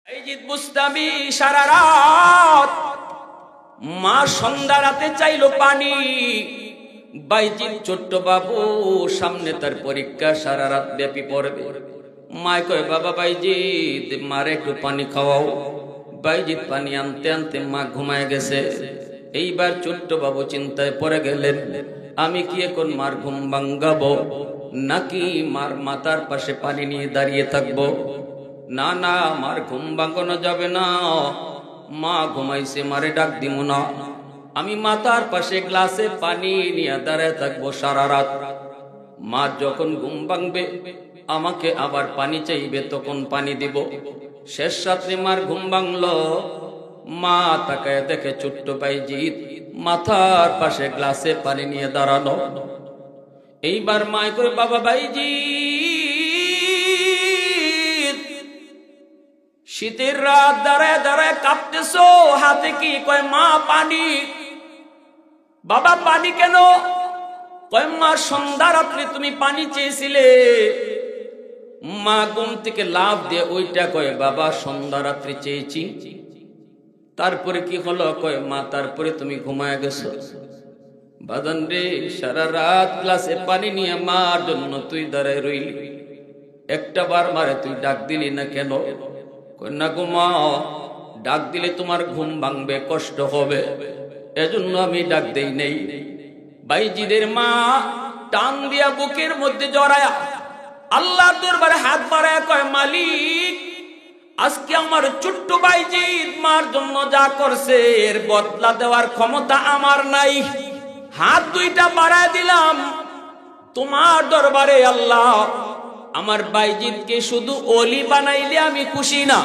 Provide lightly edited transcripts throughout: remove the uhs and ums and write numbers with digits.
বাইজিদ বুস্তামি সারা রাত মা সন্ধ্যা রাতে চাইলো পানি। বাইজিদ ছোট্ট বাবু, সামনে তার পরীক্ষা, সারা রাত ব্যাপী পড়বে। মা কয়, বাবা বাইজিদ, মারে একটু পানি খাওয়াও। বাইজিদ পানি আনতে আনতে মা ঘুমায় গেছে। এইবার ছোট্ট বাবু চিন্তায় পড়ে গেলেন, আমি কি এখন মার ঘুম ভাঙ্গাবো নাকি মার মাথার পাশে পানি নিয়ে দাঁড়িয়ে থাকবো? না না, মার ঘুম ভাঙানো যাবে না। মা ঘুমাইছে, মারে ডাক দিব না। আমি মাথার পাশে গ্লাসে পানি নিয়ে দাঁড়ায় থাকবো সারা রাত। মা যখন ঘুম ভাঙবে আমাকে আবার পানি চাইবে, তখন পানি দিব। শেষ রাত্রে মার ঘুম ভাঙলো। মা তাকায় দেখে ছোট্ট বাইজিদ মাথার পাশে গ্লাসে পানি নিয়ে দাঁড়ানো। এইবার মা কই, বাবা বাইজিদ, শীতের রাত দাঁড়ায় দাঁড়ায় কাঁপতেছো, হাতে কি? কয় মা পানি। বাবা পানি কেন? কয় মা সন্ধ্যা রাত্রে তুমি পানি চেয়েছিলে। মা ঘুম থেকে লাফ দিয়ে ওইটা কয়, বাবা সন্ধ্যা রাত্রে চেয়েছি, তারপরে কি হলো? কয় মা তারপরে তুমি ঘুমায় গেছো। বাদান রে, সারা রাত গ্লাসে পানি নিয়ে মার জন্য তুই দাঁড়ায় রইলি, একটা বার মারে তুই ডাক দিলি না কেন? কন্যা ঘুমাও, ডাক দিলে তোমার ঘুম ভাঙবে, কষ্ট হবে, এজন্য আমি ডাক দেই নেই। বাইজিদের মা টান দিয়া বুকের মধ্যে জড়ায়া আল্লাহর দরবারে হাত বাড়ায় কয়, মালিক, আজকে আমার ছোট্ট বাইজিদ মার জন্য যা করছে এর বদলা দেওয়ার ক্ষমতা আমার নাই। হাত দুইটা বাড়ায় দিলাম তোমার দরবারে। আল্লাহ, আমার বাইজিদকে শুধু ওলি বানাইলে আমি খুশি না,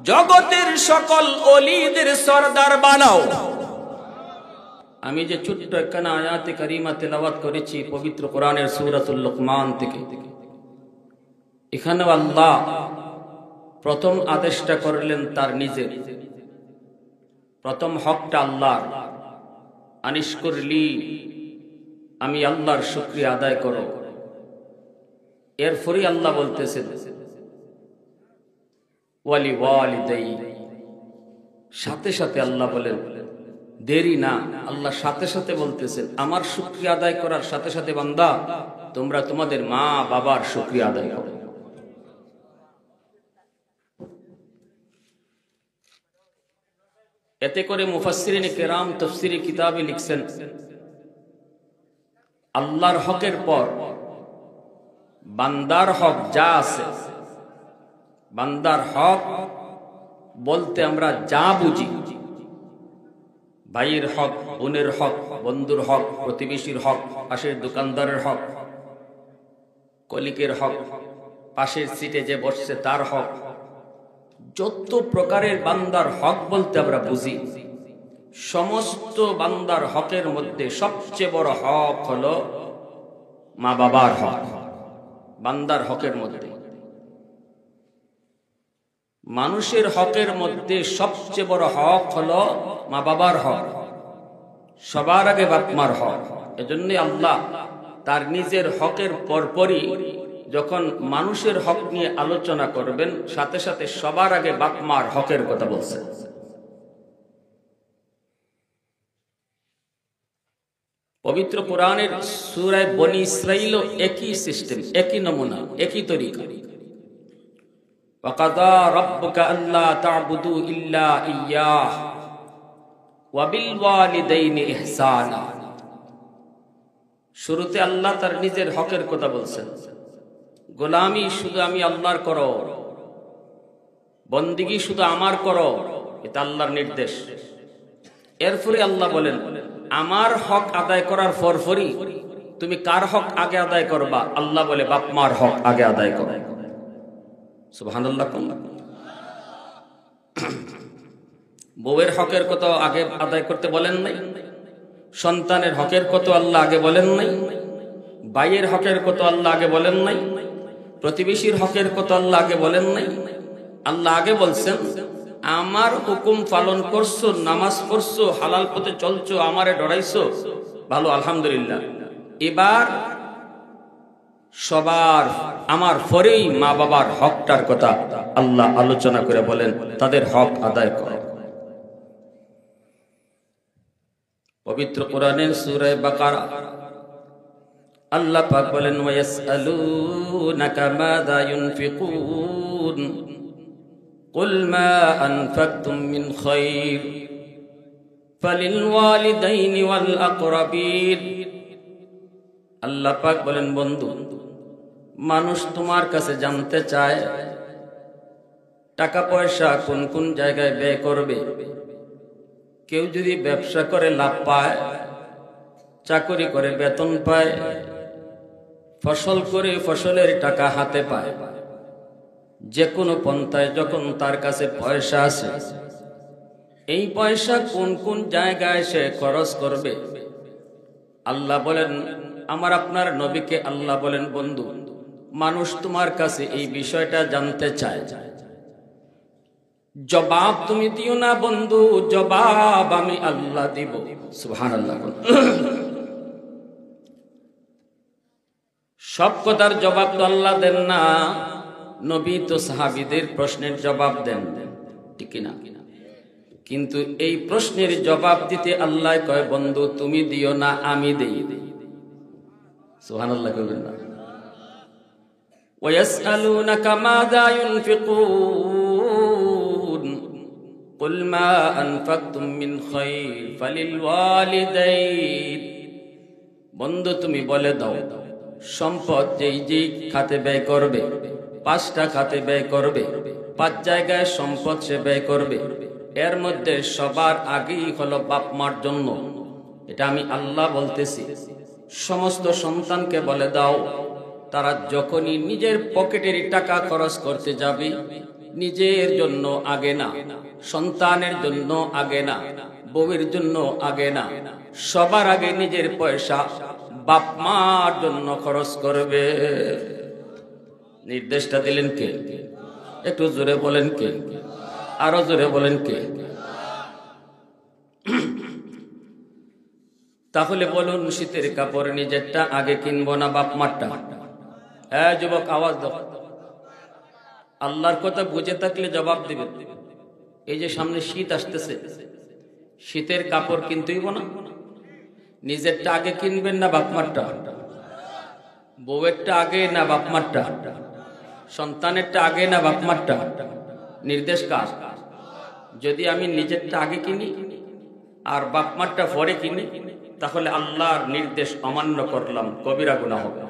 জগতের সকল ওলিদের সরদার বানাও। আমি যে ছোট্ট একখানা আয়াতে কারিমা তেলাওয়াত করেছি পবিত্র কোরআনের সূরাতুল লুকমান থেকে, এখানে আল্লাহ প্রথম আদেশটা করলেন তার নিজের। প্রথম হকটা আল্লাহর, আনিশকুরলি, আমি আল্লাহর শুকরিয়া আদায় করো। এরপরই আল্লাহ বলতেছেন ওয়ালি ওয়ালিদাই, সাথে সাথে আল্লাহ বলেন, দেরি না, আল্লাহ সাথে সাথে বলতেছেন আমার শুকরিয়া আদায় করার সাথে সাথে বান্দা তোমরা তোমাদের মা বাবার শুকরিয়া আদায় করো। এতে করে মুফাসসিরিনে কেরাম তাফসীরে কিতাবে লিখছেন, আল্লাহর হকের পর বান্দার হক যা আছে, বান্দার হক বলতে আমরা যা বুঝি, ভাইয়ের হক, বোনের হক, বন্ধুর হক, প্রতিবেশীর হক, পাশের দোকানদারের হক, কলিকের হক, পাশের সিটে যে বসছে তার হক, যত প্রকারের বান্দার হক বলতে আমরা বুঝি, সমস্ত বান্দার হকের মধ্যে সবচেয়ে বড় হক হলো মা বাবার হক। বান্দার হকের মধ্যে, মানুষের হকের মধ্যে সবচেয়ে বড় হক হলো মা বাবার হক, সবার আগে বাপ মার হক। এজন্য আল্লাহ তার নিজের হকের পরপরই যখন মানুষের হক নিয়ে আলোচনা করবেন সাথে সাথে সবার আগে বাপ মার হকের কথা বলছেন। পবিত্র কোরআনের সূরা বনী ইসরাঈল একই সিস্টেম, একই নমুনা, একই তরিকা। ওয়াকাযা রাব্বুকা আল্লা তা'বুদু ইল্লা ইয়্যাহ ওয়া বিল ওয়ালিদাইনি ইহসানা। শুরুতে আল্লাহ তার নিজের হকের কথা বলছেন, গোলামি শুধু আমি আল্লাহর করো, বন্দিগি শুধু আমার করো, এটা আল্লাহর নির্দেশ। এরপরে আল্লাহ বলেন, আমার হক আদায় করার পরপরই তুমি কার হক আগে আদায় করবা? আল্লাহ বলে বাপ মার হক আগে আদায় করো। সুবহানাল্লাহ। বউয়ের হকের কত আগে আদায় করতে বলেন নাই? সন্তানের হকের কত আল্লাহ আগে বলেন নাই? ভাইয়ের হকের কত আল্লাহ আগে বলেন নাই? প্রতিবেশীর হকের কত আল্লাহ আগে বলেন নাই? আল্লাহ আগে বলছেন, আমার হুকুম পালন করছো, নামাজ পড়ছো, হালাল পথে চলছো, আমারে ডরাইছো, ভালো, আলহামদুলিল্লাহ। এবার সবার আমার পরেই মা বাবার হকটার কথা আল্লাহ আলোচনা করে বলেন, তাদের হক আদায় করো। পবিত্র কোরআনের সূরা বাকারা আল্লাহ পাক বলেন, ওয়ায়াসআলুনাকা মাযা ইউনফিকুন কুল মা আনফাকতুম মিন খায়র ফালিল ওয়ালিদাইনি ওয়াল আকরাবিন। আল্লাহ পাক বলেন, বন্ধু, মানুষ তোমার কাছে জানতে চায় টাকা পয়সা কোন কোন জায়গায় ব্যয় করবে। কেউ যদি ব্যবসা করে লাভ পায়, চাকরি করে বেতন পায়, ফসল করে ফসলের টাকা হাতে পায়, যে কোনো পন্থায় যখন তার কাছে পয়সা আসে, এই পয়সা কোন কোন জায়গায় সে খরচ করবে। আল্লাহ বলেন, আমার আপনার নবীকে আল্লাহ বলেন, বন্ধু, মানুষ তোমার কাছে এই বিষয়টা জানতে চায়। জবাব তুমি দিও না বন্ধু, জবাব আমি আল্লাহ দিব। সুবহানাল্লাহ। সব কথার জবাব তো আল্লাহ দেন না, নবী তো সাহাবীদের প্রশ্নের জবাব দেন, ঠিক না? কিন্তু এই প্রশ্নের জবাব দিতে আল্লাহ কয়, বন্ধু তুমি দিও না, আমি দেই। সুবহানাল্লাহ কইবেন না? ওয়ায়াসআলুনাকা মাযা ইউনফিকুন কুল মা আনফাকতুম মিন খায়র ফালিল ওয়ালিদাইন। বন্ধু তুমি বলে দাও, সম্পদ যেই যেই খাতে ব্যয় করবে, 5টা খাতে ব্যয় করবে, 5 জায়গায় সম্পদ সে ব্যয় করবে, এর মধ্যে সবার আগেই হলো বাপ মার জন্য। এটা আমি আল্লাহ বলতেছি। সমস্ত সন্তানকে বলে দাও, তারা যখনই নিজের পকেটের টাকা খরচ করতে যাবে, নিজের জন্য আগে না, সন্তানের জন্য আগে না, বউয়ের জন্য আগে না, সবার আগে নিজের পয়সা বাপ মার জন্য খরচ করবে। নির্দেশটা দিলেন কে? একটু জোরে বলেন কে? আরো জোরে বলেন কে? তাহলে বলুন, শীতের কাপড় নিজেরটা আগে কিনবো না বাপ মারটা? হ্যাঁ যুবক, আওয়াজ দাও। আল্লাহর কথা বুঝে থাকলে জবাব দিবেন। এই যে সামনে শীত আসতেছে, শীতের কাপড় কিনতেই না? নিজেরটা আগে কিনবেন না বাপ মারটা? বউয়েরটা আগে না বাপ মারটা? সন্তানেরটা আগে না বাপ মারটা? নির্দেশ কার? যদি আমি নিজেরটা আগে কিনি আর বাপ মারটা পরে কিনি, তাহলে আল্লাহর নির্দেশ অমান্য করলাম, কবিরা গুনাহ হবে।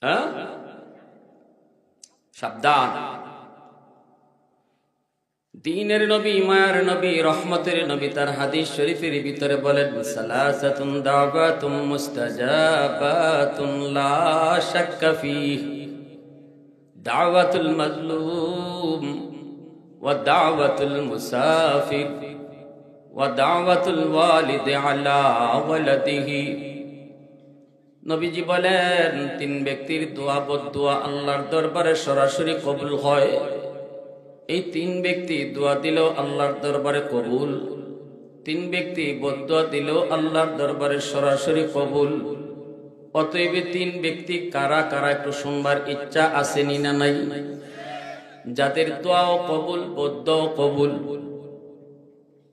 হ্যাঁ, সাবধান। দ্বীনের নবী, মায়ার নবী, রহমতের নবী তার হাদিস শরীফের ভিতরে বলেন, সালাসাতুন দাওয়াতুম মুস্তাজাবাতুন লা শাক্কা ফীহ, দাওয়াতুল মাজলুম ওয়া দাওয়াতুল মুসাফির ওয়া দাওয়াতুল ওয়ালিদি আলা ওয়ালাদিহি। নবীজি বলেন, 3 ব্যক্তির দোয়া বদদোয়া আল্লাহর দরবারে সরাসরি কবুল হয়। এই 3 ব্যক্তি দোয়া দিলেও আল্লাহর দরবারে কবুল, 3 ব্যক্তি বদদোয়া দিলেও আল্লাহর দরবারে সরাসরি কবুল। অতএব 3 ব্যক্তি কারা কারা একটু শুনবার ইচ্ছা আসেনি না নাই? যাদের দোয়াও কবুল, বদদোয়াও কবুল।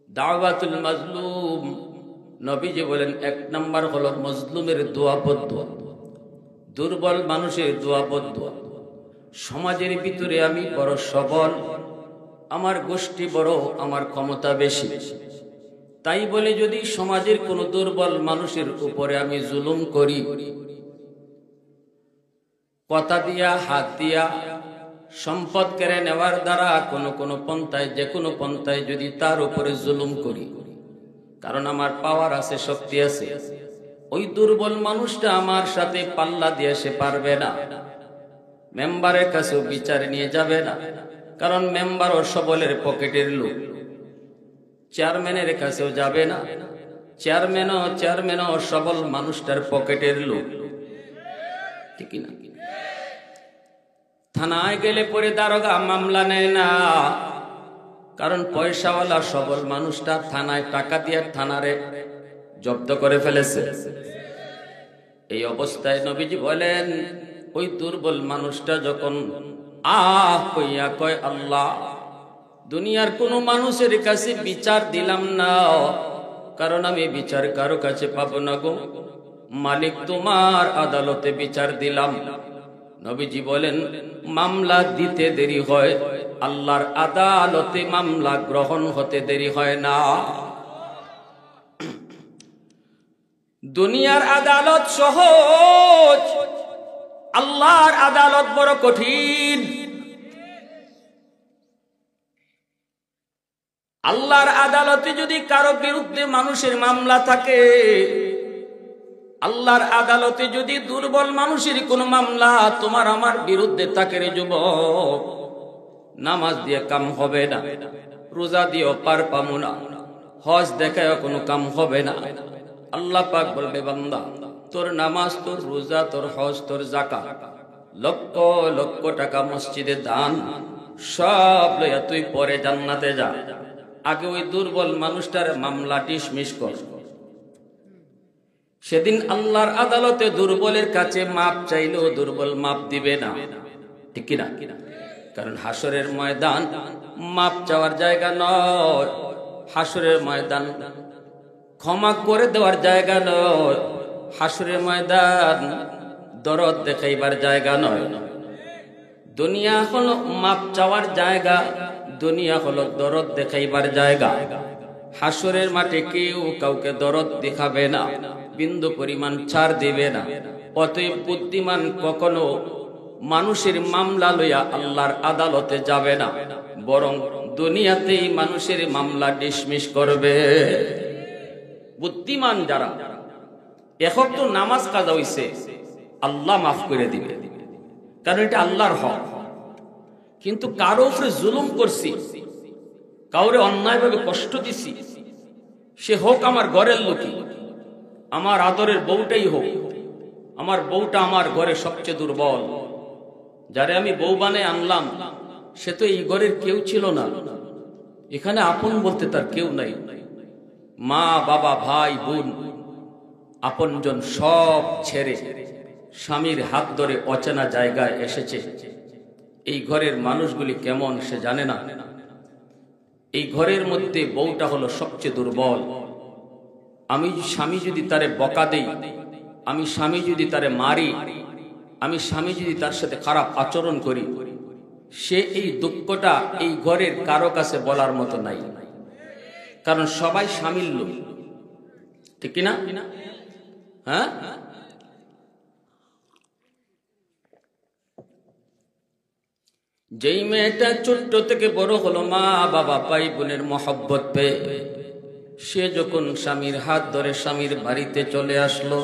দাওয়াতুল মাজলুম, নবীজি বলেন 1 নাম্বার হলো মজলুমের দোয়া বদদোয়া, দুর্বল মানুষের দোয়া বদদোয়া। সমাজের ভিতরে আমি বড় সবল, আমার গোষ্ঠী বড়, আমার ক্ষমতা বেশি, তাই বলে যদি সমাজের কোনো দুর্বল মানুষের উপরে আমি জুলুম করি, কথা দিয়া, হাত দিয়া, সম্পদ কেড়ে নেওয়ার দ্বারা কোনো পন্থায়, যে কোনো পন্থায় যদি তার উপরে জুলুম করি, কারণ আমার পাওয়ার আছে, শক্তি আছে, ওই দুর্বল মানুষটা আমার সাথে পাল্লা দিয়ে সে পারবে না, মেম্বারের কাছেও বিচার নিয়ে যাবে না, কারণ মেম্বারও সবলের পকেটের লোক। চেয়ারম্যানের কাছেও যাবে না, চেয়ারম্যানও সবল মানুষটার পকেটের লোক, ঠিক না? থানায় গেলে পরে দারোগা মামলা নেয় না, কারণ পয়সাওয়ালা সবল মানুষটা থানায় টাকা দিয়ে থানারে জব্দ করে ফেলেছে। এই অবস্থায় নবীজি বলেন, ওই দুর্বল মানুষটা যখন কইয়া কয়, আল্লাহ, দুনিয়ার কোন মানুষের কাছে বিচার দিলাম না, কারণ আমি বিচার কারো কাছে পাবো না গো, মালিক তোমার আদালতে বিচার দিলাম। নবীজি বলেন, মামলা দিতে দেরি হয়, আল্লাহর আদালতে মামলা গ্রহণ হতে দেরি হয় না। দুনিয়ার আদালত সহজ, আল্লাহর আদালত বড় কঠিন। আল্লাহর আদালতে যদি কারো বিরুদ্ধে মানুষের মামলা থাকে, আল্লাহর আদালতে যদি দুর্বল মানুষের কোন মামলা তোমার আমার বিরুদ্ধে থাকে, রে যুবক, নামাজ দিয়ে কাম হবে না, রোজা দিয়েও পার পাবো না, হজ দেখায় কোনো কাম হবে না। আল্লাহ পাক বলবে, বান্দা, তোর নামাজ, তোর রোজা, তোর হজ, তোর যাকাত, লক্ষ লক্ষ টাকা মসজিদে দান, সব লইয়া তুই পরে জান্নাতে যা, আগে ওই দুর্বল মানুষটার মামলা ডিসমিস কর। সেদিন আল্লাহর আদালতে দুর্বলের কাছে মাপ চাইলেও দুর্বল মাপ দিবে না, ঠিক কিনা? কারণ হাসরের ময়দান মাপ চাওয়ার জায়গা নয়, হাসরের ময়দান ক্ষমা করে দেওয়ার জায়গা নয়, হাসরের ময়দান দরদ দেখাইবার জায়গা নয়। দুনিয়া হলো মাপ চাওয়ার জায়গা, দুনিয়া হলো দরদ দেখাইবার জায়গা। হাসরের মাঠে কেউ কাউকে দরদ দেখাবে না, বিন্দু পরিমাণ ছাড় দিবে না। অতএব বুদ্ধিমান কখনো মানুষের মামলা লইয়া আল্লাহর আদালতে যাবে না, বরং দুনিয়াতেই মানুষের মামলা ডিসমিস করবে। বুদ্ধিমান যারা, এখন তো নামাজ কাজা হইছে, আল্লাহ মাফ করে দিবে, কারণ এটা আল্লাহর হক। কিন্তু কারো উপরে জুলুম করছি, কাউরে অন্যায়ভাবে কষ্ট দিছি, সে হোক আমার ঘরের লোকই, আমার আদরের বউটাই হোক, আমার বউটা আমার ঘরে সবচেয়ে দুর্বল, যারে আমি বউ বানায় আনলাম সে তো এই ঘরের কেউ ছিল না, এখানে আপন বলতে তার কেউ নাই, মা বাবা ভাই বোন আপনজন সব ছেড়ে স্বামীর হাত ধরে অচেনা জায়গায় এসেছে। এই ঘরের মানুষগুলি কেমন সে জানে না। এই ঘরের মধ্যে বউটা হলো সবচেয়ে দুর্বল। আমি স্বামী যদি তারে বকা দেই, আমি স্বামী যদি তারে মারি, আমি স্বামী যদি তার সাথে খারাপ আচরণ করি, সে এই দুঃখটা এই ঘরের কারো কাছে বলার মতো নাই, কারণ সবাই স্বামীর লোক, ঠিক কিনা? হ্যাঁ, যেই মেয়েটা ছোট্ট থেকে বড় হলো মা বাবা ভাই বোনের মহব্বত পেয়ে, সে যখন স্বামীর হাত ধরে স্বামীর বাড়িতে চলে আসলো,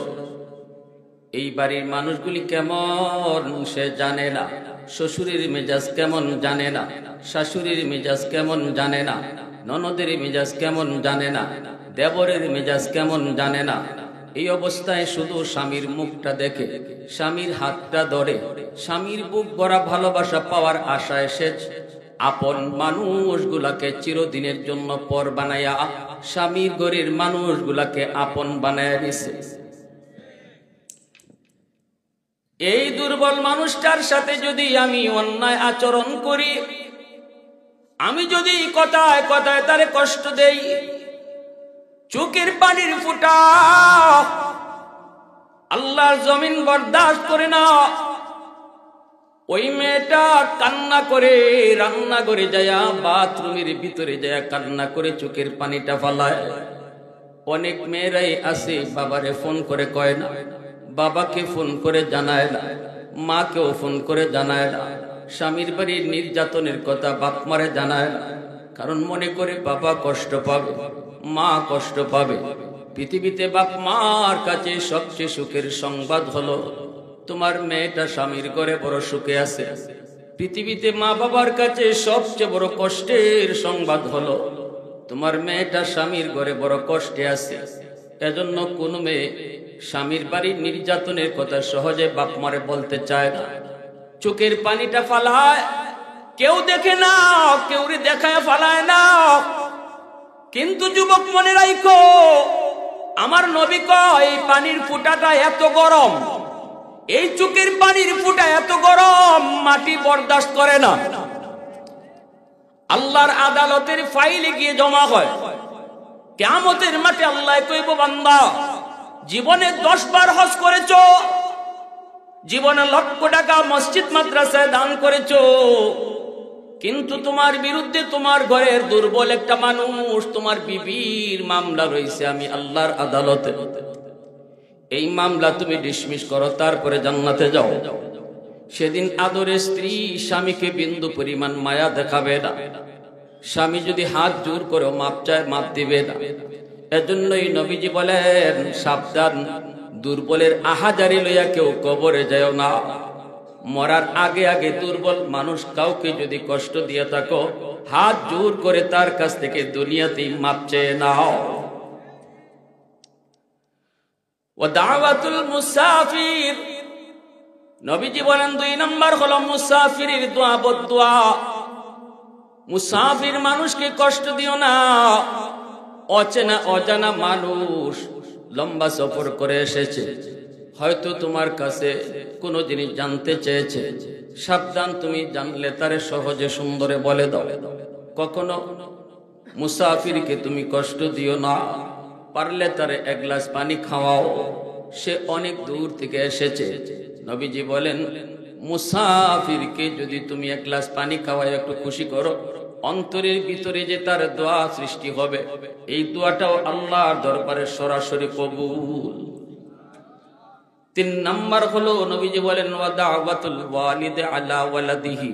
এই বাড়ির মানুষগুলি কেমন সে জানে না, শ্বশুরের মেজাজ কেমন জানে না, শাশুড়ির মেজাজ কেমন জানে না, ননদের মেজাজ কেমন জানে না, দেবরের মেজাজ কেমন জানে না। এই অবস্থায় শুধু স্বামীর মুখটা দেখে, স্বামীর হাতটা ধরে, স্বামীর বুক ভরা ভালোবাসা পাওয়ার আশায় সে আপন মানুষগুলাকে চিরদিনের জন্য পর বানায়া স্বামীর ঘরের মানুষগুলাকে আপন বানায় নিছে। এই দুর্বল মানুষটার সাথে যদি আমি অন্যায় আচরণ করি, আমি যদি কথায় কথায় তারে কষ্ট দেই, চোখের পানির ফোঁটা আল্লাহর জমিন বরদাস্ত করে না, ওই মেয়েটা কান্না করে রান্না করে যায়া বাথরুমের ভিতরে যায়া কান্না করে চোখের পানিটা ফালায়। অনেক মেয়েরাই আছে বাবারে ফোন করে কয় না, বাবাকে ফোন করে জানায় না, মাকেও ফোন করে জানায় না, স্বামীর বাড়ির নির্যাতনের কথা বাপ মারে জানায় না, কারণ মনে করে বাবা কষ্ট পাবে, মা কষ্ট পাবে। পৃথিবীতে বাপ মার কাছে সবচেয়ে সুখের সংবাদ হলো তোমার মেয়েটা স্বামীর ঘরে বড় সুখে আছে। পৃথিবীতে মা বাবার কাছে সবচেয়ে বড় কষ্টের সংবাদ হলো তোমার মেয়েটা স্বামীর ঘরে বড় কষ্টে আছে। এজন্য কোন মেয়ে স্বামীর বাড়ির নির্যাতনের কথা সহজে বাপ মারে বলতে চায় না, চোখের পানিটা ফালায়, কেউ দেখে না, কেউ দেখায় ফালায় না। কিন্তু যুবক মনে রাখো, আমার নবী কয় এই পানির ফুটাটা এত গরম, এই চোখের পানির ফুটা এত গরম মাটি বরদাস্ত করে না। আল্লাহর আদালতের ফাইলে গিয়ে জমা হয়। কিয়ামতের মাঠে আল্লাহ কইব, বান্দা জীবনে 10 বার হজ করেছো, জীবনে লক্ষ টাকা মসজিদ মাদ্রাসায় দান করেছো, কিন্তু তোমার বিরুদ্ধে তোমার ঘরের দুর্বল একটা মানুষ, তোমার বিবির মামলা রয়েছে আমি আল্লাহর আদালতে। এই মামলা তুমি ডিসমিস করো, তারপরে জান্নাতে যাও। সেদিন আদরের স্ত্রী স্বামীকে বিন্দু পরিমাণ মায়া দেখাবে না। স্বামী যদি হাত জোর করে মাপ চায়, মাপ দিবে না। এজন্যই নবীজি বলেন, সাবধান, দুর্বলের আহাজারি লইয়া কেউ কবরে যায় না। মরার আগে আগে দুর্বল মানুষ কাউকে যদি কষ্ট দিয়ে থাকো, হাত জোর করে তার কাছ থেকে দুনিয়াতেই মাপ চেয়ে নাও। ওয়া দাওয়াতুল মুসাফির, নবীজি বলেন 2 নম্বর হলো মুসাফিরের দোয়া, বদদোয়া। মুসাফির মানুষকে কষ্ট দিও না। অচেনা অজানা মানুষ লম্বা সফর করে এসেছে, হয়তো তোমার কাছে কোনো জিনিস জানতে চেয়েছে, সাবধান, তুমি জানলে তারে সহজে সুন্দরে বলে দাও। কখনো মুসাফিরকে তুমি কষ্ট দিও না, পারলে তারে 1 গ্লাস পানি খাওয়াও, সে অনেক দূর থেকে এসেছে। নবীজি বলেন, মুসাফিরকে যদি তুমি 1 গ্লাস পানি খাওয়াই একটু খুশি করো, অন্তরের ভিতরে যে তার দোয়া সৃষ্টি হবে, এই দোয়াটাও আল্লাহর দরবারে সরাসরি কবুল। 3 নাম্বার হলো নবীজি বলেন, ওয়া দাওয়াতুল ওয়ালিদি আলা ওয়ালাদিহি,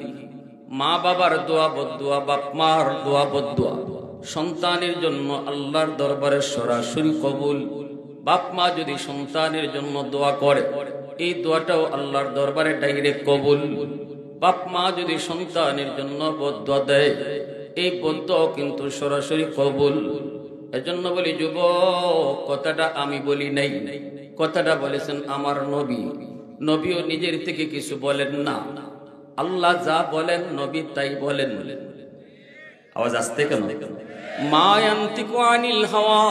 মা বাবার দোয়া বদদোয়া, বাপ মার দোয়া বদদোয়া সন্তানের জন্য আল্লাহর দরবারে সরাসরি কবুল। বাপ মা যদি সন্তানের জন্য দোয়া করে, এই দোয়াটাও আল্লাহর দরবারে ডাইরেক্ট কবুল। বাপ মা যদি সন্তানের জন্য বদদোয়া দেয়, এই বদদোয়া কিন্তু সরাসরি কবুল। এজন্য বলি, যুবক, কথাটা আমি বলি নাই, কথাটা বলেছেন আমার নবী। নবীও নিজের থেকে কিছু বলেন না, আল্লাহ যা বলেন নবী তাই বলেন। আওয়াজ আসতে কেন? মা ইয়ানতিকু আনিল হাওয়া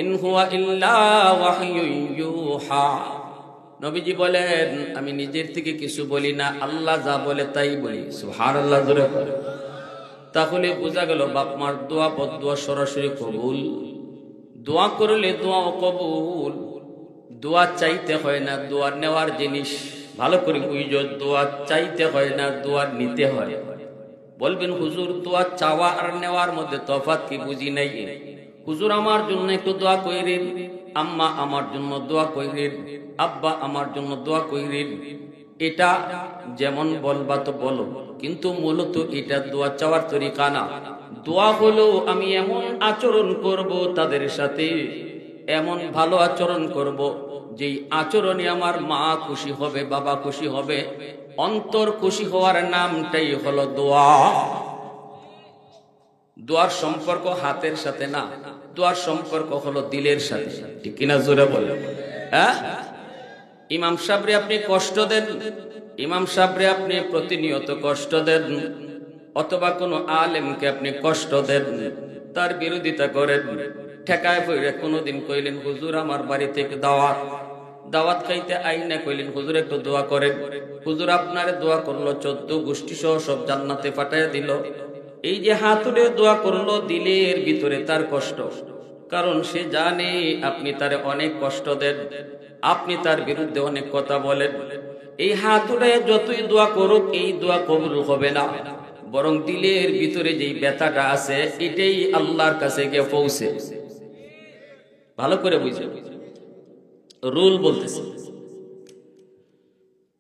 ইন হুয়া ইল্লা ওয়াহয়ুন ইউহা। নবীজি বলেন, আমি নিজের থেকে কিছু বলি না, আল্লাহ যা বলে তাই বলি। সুবহানাল্লাহ জোরে বলে। তাহলে বোঝা গেল বাপ মার দোয়া বদদোয়া সরাসরি কবুল। দোয়া করলে দোয়াও কবুল। দোয়া চাইতে হয় না, দোয়া নেওয়ার জিনিস। ভালো করে বুঝো, দোয়া চাইতে হয় না, দোয়া নিতে হয়। বলবেন, হুজুর দোয়া চাওয়া আর নেওয়ার মধ্যে তফাৎ কি? বুঝি নাই। হুজুর আমার জন্য একটু দোয়া কইরেন, আম্মা আমার জন্য দোয়া কইরেন, আব্বা আমার জন্য দোয়া কইরেন। এটা যেমন বলবা তো বলো, কিন্তু মূলত এটা দোয়া চাওয়ার তরিকা না। দোয়া হলো আমি এমন আচরণ করব তাদের সাথে, এমন ভালো আচরণ করব যেই আচরণে আমার মা খুশি হবে, বাবা খুশি হবে। অন্তর খুশি হওয়ার নামটাই হলো দোয়া। দোয়ার সম্পর্ক হাতের সাথে না, দোয়ার সম্পর্ক হলো দিলের সাথে। ঠিক কিনা জোরে বলে? হ্যাঁ, ইমাম সাহেবরে আপনি কষ্ট দেন, ইমাম সাহেবরে আপনি প্রতিনিয়ত কষ্ট দেন, অথবা কোনো আলেমকে আপনি কষ্ট দেন, তার বিরোধিতা করেন, ঠেকায় পড়ে কোনোদিন কইলেন, হুজুর আমার বাড়ি থেকে দাওয়াত খাইতে আইনা কইলেন, হুজুর একটু দোয়া করেন। হুজুর আপনারে দোয়া করলো, 14 গোষ্ঠী সহ সব জান্নাতে পাঠাইয়া দিল। এই যে হাত উঠে দোয়া করলো, দিলের ভিতরে তার কষ্ট, কারণ সে জানে আপনি তারে অনেক কষ্ট দেন, আপনি তার বিরুদ্ধে অনেক কথা বলেন। এই হাত উঠে যতই দোয়া করুক, এই দোয়া কবুল হবে না, বরং দিলের ভিতরে যেই ব্যথাটা আছে এটাই আল্লাহর কাছে গিয়ে পৌঁছে। ভালো করে বুঝে, রুল বলতেছে।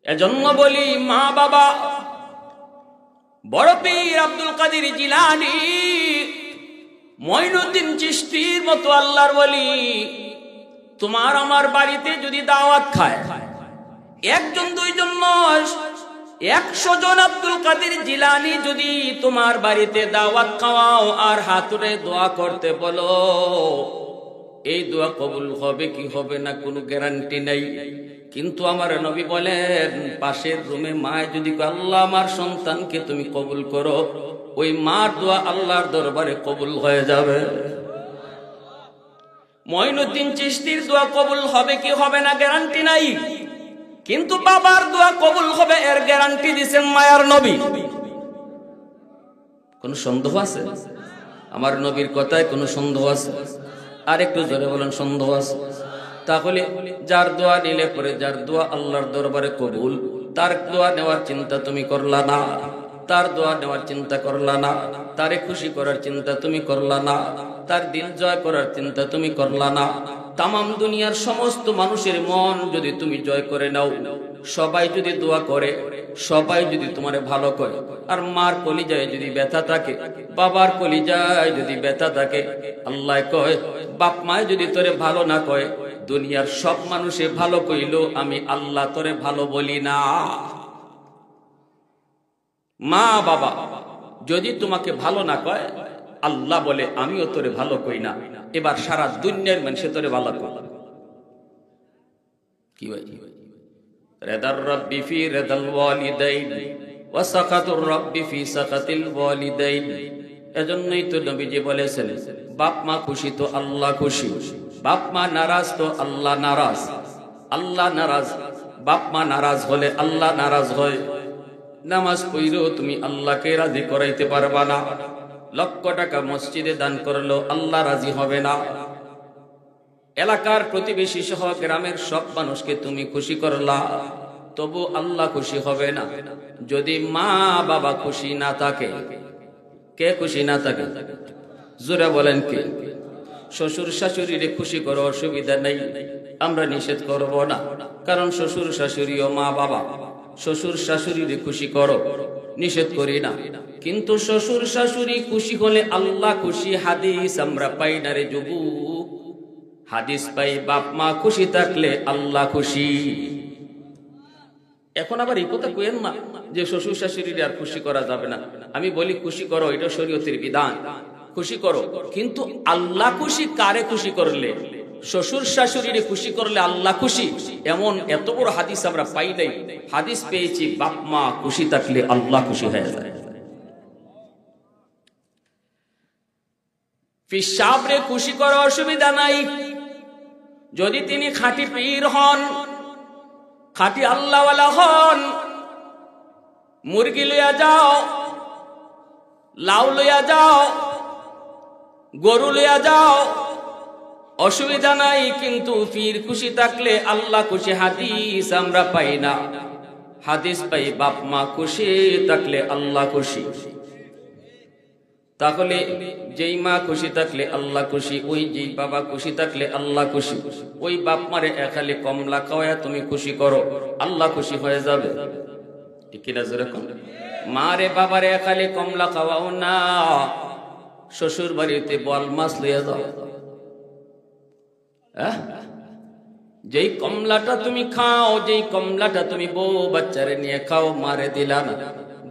এজন্য বলি, মা বাবা, বড় পীর আব্দুল কাদের জিলানী, মঈনুদ্দিন চিশতির মতো আল্লাহর ওলি, তোমার আমার বাড়িতে যদি দাওয়াত খায়, 1 জন 2 জন নয়, 100 জন আব্দুল কাদের জিলানী যদি তোমার বাড়িতে দাওয়াত খাওয়াও আর হাতুড়ে দোয়া করতে বলো, এই দোয়া কবুল হবে কি হবে না কোনো গ্যারান্টি নাই। কিন্তু আমার নবী বলেন, পাশের রুমে মা যদি আল্লাহ আমার সন্তানকে তুমি কবুল করো, ওই মার দোয়া আল্লাহর দরবারে কবুল হয়ে যাবে। মঈনুদ্দিন চিশতির দোয়া কবুল হবে কি হবে না গ্যারান্টি নাই, কিন্তু বাবার দোয়া কবুল হবে এর গ্যারান্টি দিয়েছেন মায়ার নবী। কোন সন্দেহ আছে? আমার নবীর কথায় কোন সন্দেহ আছে? আর একটু জোরে বলেন, সন্দেহ আছে? তাহলে যার দোয়া নিলে পরে, যার দোয়া আল্লাহর দরবারে কবুল, তার দোয়া নেওয়ার চিন্তা তুমি করলা না, তার দোয়া নেওয়ার চিন্তা করলা না, তারে খুশি করার চিন্তা তুমি করলা না, তার দিল জয় করার চিন্তা তুমি করলা না। তামাম দুনিয়ার সমস্ত মানুষের মন যদি তুমি জয় করে নাও, সবাই যদি দোয়া করে, সবাই যদি তোমারে ভালো করে, আর মার কলিজায় যদি ব্যথা থাকে, বাবার কলিজায় যদি ব্যথা থাকে, আল্লাহ কয় বাপ মায় যদি তোরে ভালো না কয়, দুনিয়ার সব মানুষে ভালো কইলো, আমি আল্লাহ তোরে ভালো বলি না। মা বাবা যদি তোমাকে ভালো না কয়, আল্লাহ বলে আমিও তোরে ভালো কই না। এবার সারা দুনিয়ার মানুষে তোরে ভালো কয়। কি ভাই? রেদার রব্বি ফি রেদাল ওয়ালিদাইন ওয়া সাকাতুর রব্বি ফি সাকাতিল ওয়ালিদাইন। এজন্যই তো নবীজি বলেছেন, বাপ মা খুশি তো আল্লাহ খুশি, বাপ মা নারাজ তো আল্লাহ নারাজ। আল্লাহ নারাজ, বাপ মা নারাজ হলে আল্লাহ নারাজ হয়। নামাজ পড়লেও তুমি আল্লাহকে রাজি করাইতে পারবা না। লক্ষ টাকা মসজিদে দান করলো আল্লাহ রাজি হবে না। এলাকার প্রতিবেশী সহ গ্রামের সব মানুষকে তুমি খুশি করলা, তবু আল্লাহ খুশি হবে না। যদি মা বাবা খুশি না থাকে, কে খুশি না থাকে? জোরে বলেন কে? শ্বশুর শাশুড়িরে খুশি করো, অসুবিধা নেই, আমরা নিষেধ করব না, কারণ শ্বশুর শাশুড়িও মা বাবা। শ্বশুর শাশুড়িরে খুশি করো, নিষেধ করি না, কিন্তু শ্বশুর শাশুড়ি খুশি হলে আল্লাহ খুশি। হাদিস আমরা পাই না রে যুবক, হাদিস পাই বাপ মা খুশি থাকলে আল্লাহ খুশি। এখন আবার এই কথা কইেন না যে শ্বশুর শাশুড়ির আর খুশি করা যাবে না। আমি বলি খুশি করো, এটা শরীয়তের বিধান, খুশি করো, কিন্তু আল্লাহ খুশি কারে খুশি করলে? শ্বশুর শাশুড়িরে খুশি করলে আল্লাহ খুশি, এমন এত বড় হাদিস আমরা পাই নাই। হাদিস পেয়েছি বাপ মা খুশি থাকলে আল্লাহ খুশি হয়ে যায়। পিসাবরে খুশি করো, অসুবিধা নাই, যদি তিনি খাঁটি পীর হন, খাঁটি আল্লাহওয়ালা হন। মুরগি লইয়া যাও, লাউ লইয়া যাও, গরু লইয়া যাও, অসুবিধা নাই, কিন্তু পীর খুশি থাকলে আল্লাহ খুশি। হাদিস আমরা পাই না, হাদিস পাই বাপ মা খুশি থাকলে আল্লাহ খুশি। তাহলে যেই মা খুশি থাকলে আল্লাহ খুশি, ওই যেই বাবা খুশি থাকলে আল্লাহ খুশি। ওই বাপ মারে একালে কমলা খাওয়া তুমি খুশি করো, আল্লাহ খুশি হয়ে যাবে। ঠিক কিনা যেরকম মারে বাবারে একালে কমলা খাওয়াও না, শ্বশুর বাড়িতে বল মাছ লইয়া যাও। যেই কমলাটা তুমি খাও, যেই কমলাটা তুমি বউ বাচ্চারে নিয়ে খাও, মারে দিলা না,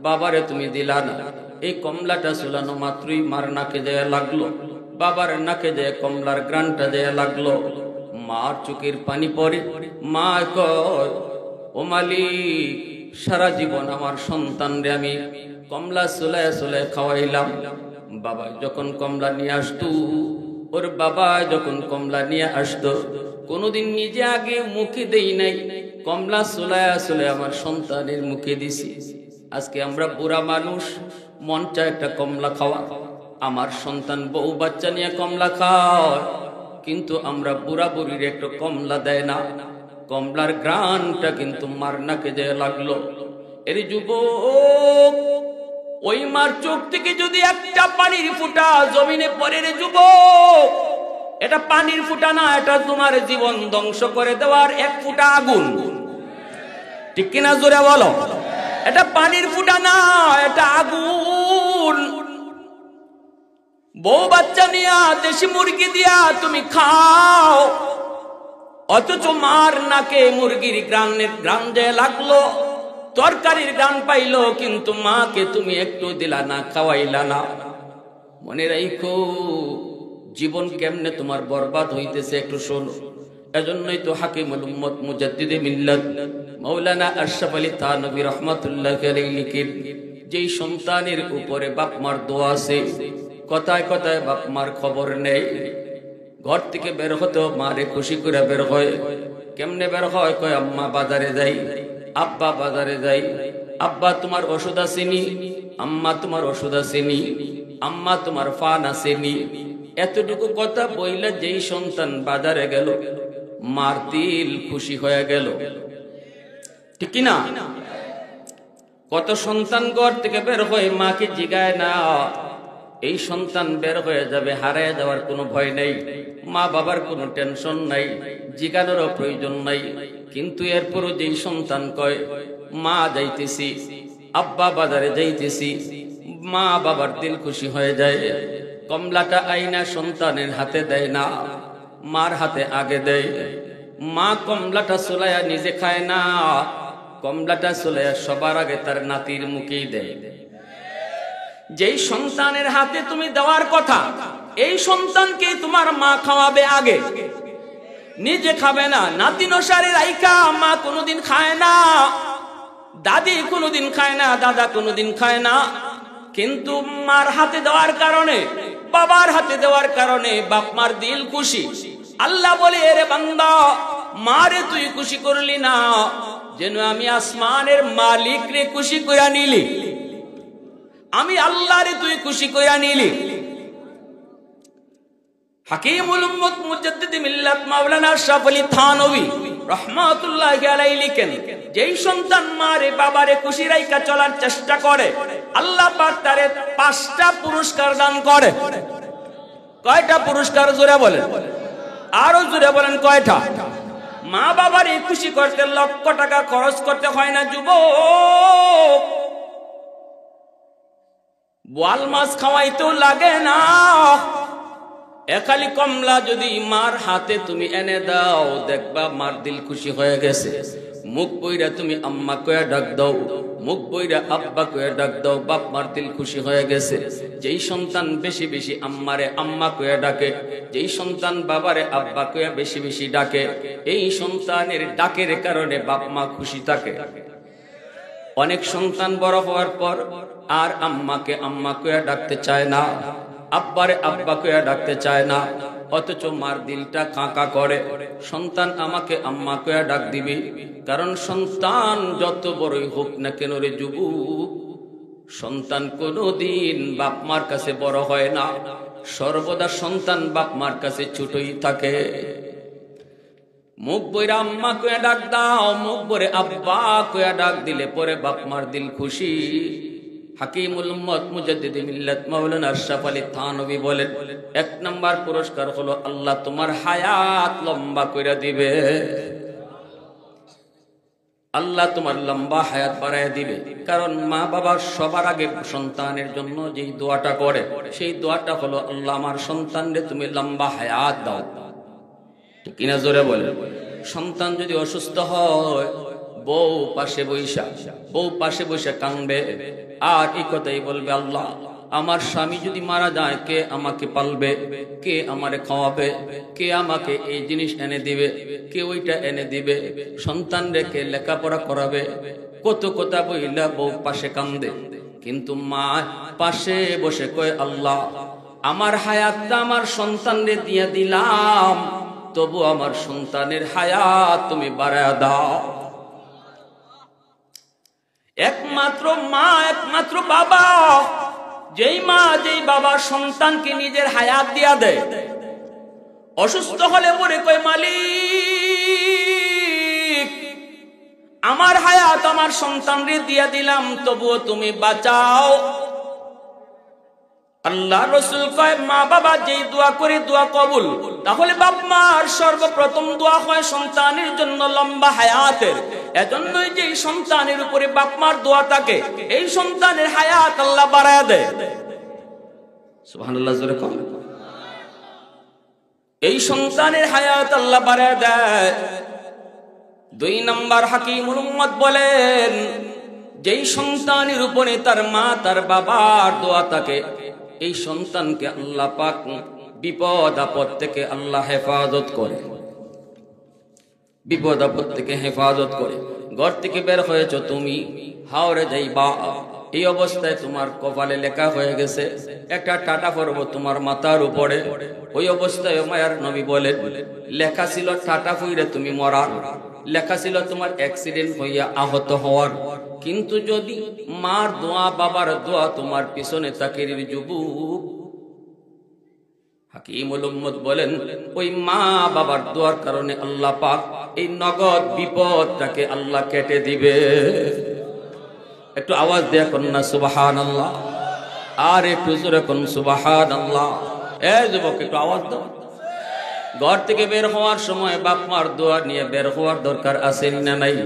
বাবারে তুমি দিলা না, এই কমলাটা চুলানো মাত্রই মার নাকে যায় লাগলো, বাবার নাকে যায় কমলার গ্রানটা যায় লাগলো, মার চোখের পানি পড়ে। মা কয়, ও মালিক, সারা জীবন আমার সন্তানরে আমি কমলা চুলায় চুলায় খাওয়াইলাম। বাবা যখন কমলা নিয়ে আসতো, ওর বাবা যখন কমলা নিয়ে আসতো, কোনোদিন নিজে আগে মুখে দেই নাই, কমলা চুলায় চুলায় আমার সন্তানের মুখে দিছি। আজকে আমরা বুড়া মানুষ, মন চায় একটা কমলা খাওয়া, আমার সন্তান বউ বাচ্চা নিয়ে কমলা খায়, কিন্তু আমরা বুড়া বুড়ির একটা কমলা দেয় না। কমলার গ্রানটা কিন্তু মার নাকে যায় লাগলো। এর যুবক, ওই মার চোখ থেকে যদি একটা পানির ফুটা জমিনে পড়ে রে যুবক, এটা পানির ফুটা না, এটা তোমার জীবন ধ্বংস করে দেওয়ার এক ফুটা আগুন। ঠিক কিনা জোরে বলো? এটা পানির ফুটা না, এটা আগুন। বউ বাচ্চা নিয়া দেশি মুরগি দিয়া তুমি খাও, অথচ মার নাকে মুরগির গ্রান যে লাগলো, তরকারির গ্রান পাইলো, কিন্তু মাকে তুমি একটু দিলা না, খাওয়াইলা না। মনে রাখো জীবন কেমনে তোমার বরবাদ হইতেছে, একটু শোনো। এজন্যই তো হাকিমুল উম্মত মুজাদ্দিদে মিল্লাত মাওলানা আশরাফ আলী থানভী রাহমাতুল্লাহি আলাইহি লিখেন, যেই সন্তানের উপরে বাপ মার দোয়া আছে, কথায় কথায় বাপ মার খবর নেই, ঘর থেকে বের হতো মারে খুশি করে বের হয়। কেমনে বের হয়? কয় আম্মা বাজারে যাই, আব্বা বাজারে যাই, আব্বা তোমার ওষুধ আসেনি, আম্মা তোমার ওষুধ আসেনি, আম্মা তোমার ফান আসেনি। এতটুকু কথা বইলে যেই সন্তান বাজারে গেল, মার দিল খুশি হয়ে গেল, ঠিক কিনা? কত সন্তান ঘর থেকে বের হয়ে মাকে জিগায় না, এই সন্তান বের হয়ে যাবে, হারিয়ে যাওয়ার কোনো ভয় নেই, মা বাবার কোনো টেনশন নাই, জিগানোরও প্রয়োজন নাই। কিন্তু এরপরও যেই সন্তান কয় মা যাইতেছি, আব্বা বাজারে যাইতেছি, মা বাবার দিল খুশি হয়ে যায়। কমলাটা আইনা সন্তানের হাতে দেয় না, মার হাতে আগে দেয়। মা কমলাটা সোলায়া নিজে খায় না, কমলাটা সোলায়া সবার আগে তার নাতির মুখেই দেয়। যেই সন্তানের হাতে তুমি দেওয়ার কথা, এই সন্তানকে তোমার মা খাওয়াবে আগে, নিজে খাবে না। নাতি নসারে রাইকা মা কোনোদিন খায় না, দাদি কোনোদিন খায় না, দাদা কোনোদিন খায় না। কিন্তু মার হাতে দেওয়ার কারণে, বাবার হাতে দেওয়ার কারণে বাপ মার দিল খুশি। আল্লাহ বলে, এরে বান্দা, মারে তুই খুশি করলি না, যেন আমি আসমানের মালিক রে খুশি কইরা নিলি, আমি আল্লাহ রে তুই খুশি কইরা নিলি। হাকিমুল উম্মত মুজাদ্দিদ মিল্লাত মাওলানা আশরাফ আলী থানভী রাহমাতুল্লাহি আলাইহি লিখেন, যেই সন্তান মারে বাবারে খুশি রাইখা চলার চেষ্টা করে, আল্লাহ পাক তারে 5টা পুরস্কার দান করে। কয়টা পুরস্কার? জোরে বলেন, আরো জোরে বলেন, কয়টা? মা বাবারে খুশি করতে লক্ষ টাকা খরচ করতে হয় না যুবক, বোয়াল মাছ খাওয়াইতেও লাগে না। একালি কমলা যদি মার হাতে তুমি এনে দাও, দেখবা মার দিল খুশি হয়ে গেছে। মুখ বইরা তুমি আম্মা কয়া ডাক দাও, মুখ বইরা আব্বা কয়া ডাক দাও, বাপ মার দিল খুশি হয়ে গেছে। যেই সন্তান বেশি বেশি আম্মারে আম্মা কয়া ডাকে, যেই সন্তান বাবারে আব্বা কয়া বেশি বেশি ডাকে, এই সন্তানের ডাকের কারণে বাপ মা খুশি থাকে। অনেক সন্তান বড় হওয়ার পর আর আম্মাকে আম্মা কয়া ডাকতে চায় না, আব্বারে আব্বা কয়া ডাকতে চায় না, অথচ মার দিলটা কাঁকা করে, সন্তান আমাকে আম্মা কয়া ডাক দিবে। কারণ সন্তান যত বড়ই হোক না কেন রে যুবক, সন্তান কোনোদিন বাপ মার কাছে বড় হয় না, সর্বদা সন্তান বাপ মার কাছে ছোটই থাকে। মুখ বইরা আম্মা কয়া ডাক দাও, মুখ বরে আব্বা কয়া ডাক দিলে পরে বাপ মার দিল খুশি। হাকিমুল উম্মত মুজাদ্দিদ মিল্লাত মাওলানা আশরাফ আলী থানভী বলেন, 1 নাম্বার পুরস্কার হলো আল্লাহ তোমার হায়াত লম্বা কইরা দিবে। আল্লাহ তোমার লম্বা হায়াত বাড়ায় দিবে। কারণ মা বাবা সবার আগে সন্তানের জন্য যেই দোয়াটা করে, সেই দোয়াটা হলো আল্লাহ আমার সন্তানরে তুমি লম্বা হায়াত দাও, ঠিক কিনা? জোরে বলে। সন্তান যদি অসুস্থ হয়, বউ পাশে বৈশা কাঁদবে, আর এই কথাই বলবে, আল্লাহ আমার স্বামী যদি মারা যায়, কে আমাকে পালবে, কে আমারে খাওয়াবে, কে আমাকে এই জিনিস এনে দিবে, কে ওইটা এনে দিবে, সন্তান রেখে লেখাপড়া করাবে। কত কথা বইলা বউ পাশে কান্দে, কিন্তু মা পাশে বসে কয়, আল্লাহ আমার হায়াতটা আমার সন্তানরে দিয়ে দিলাম, তবু আমার সন্তানের হায়াত তুমি বাড়ায়া দাও। একমাত্র মা, একমাত্র বাবা, যেই মা যেই বাবা সন্তানকে নিজের হায়াত দিয়া দেয়, অসুস্থ হলে পরে কয়, মালিক আমার হায়াত আমার সন্তানরে দিয়া দিলাম, তবুও তুমি বাঁচাও। আল্লাহ রাসূল কয়, মা বাবা যেই দোয়া করে দোয়া কবুল। তাহলে বাপ মার সর্বপ্রথম দোয়া হয় সন্তানের জন্য লম্বা হায়াতের। এজন্যই যে সন্তানের উপরে বাপ মার দোয়া থাকে, এই সন্তানের হায়াত আল্লাহ বাড়ায়া দেয়। সুবহানাল্লাহ, জোরে কও। এই সন্তানের হায়াত আল্লাহ বাড়ায়া দেয়। 2 নাম্বার হাকিমুল উম্মত বলেন, যেই সন্তানের উপরে তার মা তার বাবার দোয়া থাকে, এই সন্তানকে আল্লাহ পাক বিপদ আপদ থেকে আল্লাহ হেফাজত করে, বিপদ আপদ থেকে হেফাজত করে। ঘর থেকে বের হয়েছ তুমি, হাওড়ে যাইবা, এই অবস্থায় তোমার কপালে লেখা হয়ে গেছে একটা টাটা পড়ব তোমার মাথার উপরে। ওই অবস্থায় মায়ার নবী বলেন, লেখা ছিল টাটা পড়ে তুমি মরার, লেখা ছিল তোমার অ্যাক্সিডেন্ট হইয়া আহত হওয়ার। কিন্তু যদি মার দোয়া বাবার দোয়া তোমার পিছনে থাকে রে যুবক, হাকিমুল উম্মত বলেন ওই মা বাবার দোয়ার কারণে আল্লাহ পাক এই নগদ বিপদটাকে আল্লাহ কেটে দিবে। একটু আওয়াজ দেয়া করুন না সুবহানাল্লাহ, আর একটু জোরে করুন সুবহানাল্লাহ। এই যুবক একটু আওয়াজ দাও। ঘর থেকে বের হওয়ার সময় বাপ মার দোয়া নিয়ে বের হওয়ার দরকার আছে না নাই?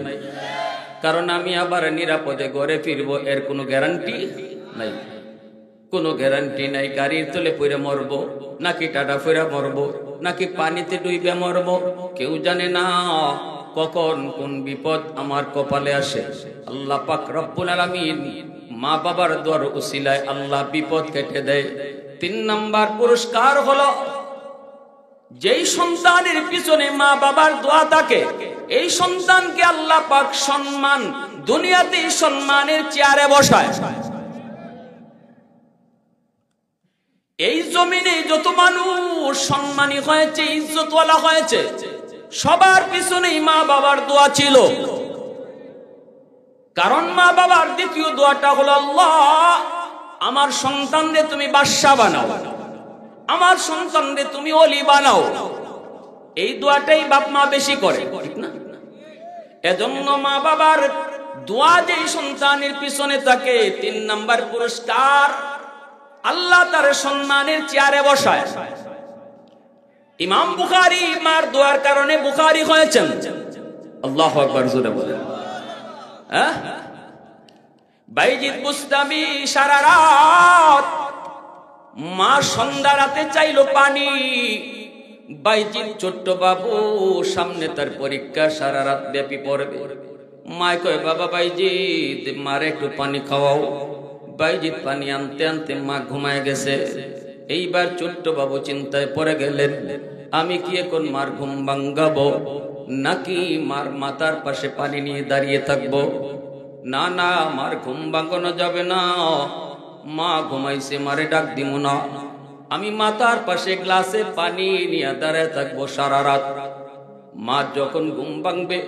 কারণ আমি আবার নিরাপদে ঘরে ফিরবো এর কোনো গ্যারান্টি নাই, কোনো গ্যারান্টি নাই। গাড়ির তলে পড়ে মরবো নাকি টাটা ফেরা মরবো নাকি পানিতে ডুইবে মরবো, কেউ জানে না কখন কোন বিপদ আমার কপালে আসে। আল্লাহ পাক রব্বুল আলামিন মা বাবার দোয়ার উসিলায় আল্লাহ বিপদ কেটে দেয়। 3 নাম্বার পুরস্কার হলো যেই সন্তানের পিছনে মা বাবার দোয়া থাকে এই সন্তানকে আল্লাহ পাক সম্মান, দুনিয়াতে সম্মানের চেয়ারে বসায়। এই জমিনে যত মানুষ সম্মানী হয়েছে, ইজ্জতওয়ালা হয়েছে, সবার পিছনেই মা বাবার দোয়া ছিল। কারণ মা বাবার দ্বিতীয় দোয়াটা হলো, আল্লাহ আমার সন্তানদের তুমি বাদশা বানাও, আমার সন্তানদের তুমি ওলি বানাও। এই দোয়াটাই বাপ মা বেশি করে, ঠিক না? এজন্য মা বাবার দোয়া যেই সন্তানের পিছনে থাকে 3 নাম্বার পুরস্কার আল্লাহ তার সম্মানের চেয়ারে বসায়। ইমাম বুখারী মার দোয়ার কারণে বুখারী হয়েছেন। আল্লাহু আকবার, জোরে বলেন। বাইজিদ বুস্তামি সারা রাত মা সন্ধ্যা রাতে চাইলো পানি। বাইজিদ ছোট্ট বাবু, সামনে তার পরীক্ষা, সারা রাত ব্যাপী পড়বে। মা কয়, বাবা বাইজিদ মারে একটু পানি খাওয়াও। বাইজিদ পানি আনতে আনতে মা ঘুমায় গেছে। এইবার ছোট্ট বাবু চিন্তায় পড়ে গেলেন, আমি কি এখন মার ঘুম ভাঙ্গাবো নাকি মার মাথার পাশে পানি নিয়ে দাঁড়িয়ে থাকবো? না না, মার ঘুম ভাঙানো যাবে না। মা ঘুমাইছে, মারে ডাক দিব না। আমি মাথার পাশে গ্লাসে পানি নিয়ে দাঁড়ায় থাকবো সারা রাত। মা যখন ঘুম ভাঙবে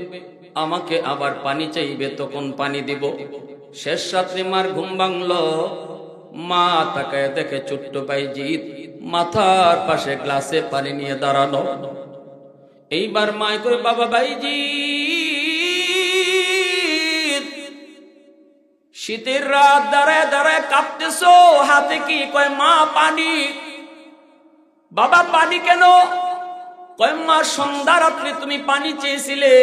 আমাকে আবার পানি চাইবে, তখন পানি দিব। শেষ রাত্রে মার ঘুম ভাঙলো, মা তাকায় দেখে ছোট্ট বাইজিদ মাথার পাশে গ্লাসে পানি নিয়ে দাঁড়ানো। এইবার মা কই, বাবা বাইজিদ শীতের রাত দাঁড়ায় দাঁড়ায় কাঁপতেছো, হাতে কি? কয় মা পানি। বাবা পানি কেন? কয় মা সন্ধ্যা রাত্রে তুমি পানি চেয়েছিলে।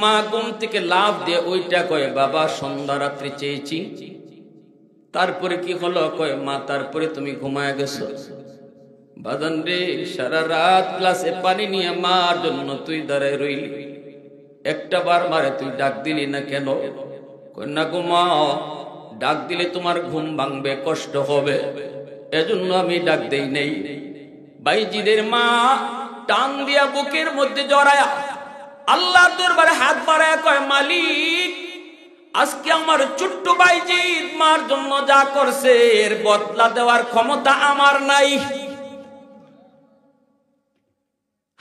মা ঘুম থেকে লাফ দিয়ে ওইটা কয়, বাবা সন্ধ্যা রাত্রে চেয়েছি, তারপরে কি হলো? কয় মা তারপরে তুমি ঘুমায় গেছো। বাদান রে, সারা রাত গ্লাসে পানি নিয়ে মার জন্য তুই দাঁড়ায় রইলি, একটা বার মারে তুই ডাক দিলি না কেন? কয় না গো মা, ডাক দিলে তোমার ঘুম ভাঙবে, কষ্ট হবে, এজন্য আমি ডাক দেই নেই। বাইজিদের মা টান দিয়া বুকের মধ্যে জড়ায়া আল্লাহর দরবারে হাত বাড়ায় কয়, মালিক আজকে আমার ছোট্ট বাইজিদ মার জন্য যা করছে এর বদলা দেওয়ার ক্ষমতা আমার নাই।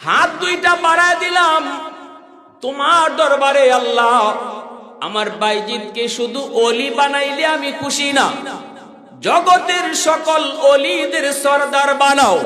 হাত দুইটা বাড়ায় দিলাম তোমার দরবারে, আল্লাহ আমার বাইজিদকে শুধু ওলি বানাইলে আমি খুশি না, জগতের সকল ওলিদের সরদার বানাও।